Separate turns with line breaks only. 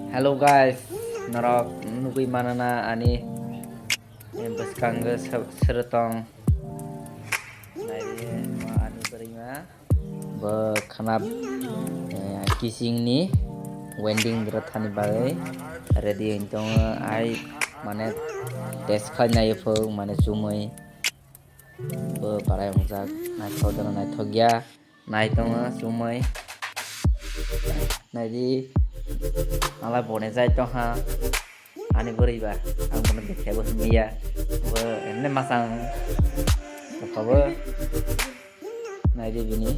Hello guys, narok nugui manana ani beskangge seretong nairi ma ani berima be khanap kissing ni wending berathani bagai ready intong ai mane test khainai phung mane chumui be parai ongjak nai thodana nai thogya nai tongo chumui nairi malah bone jai tongha ani beriba ang bono dekhebo himiya be enne masang apa nairi bini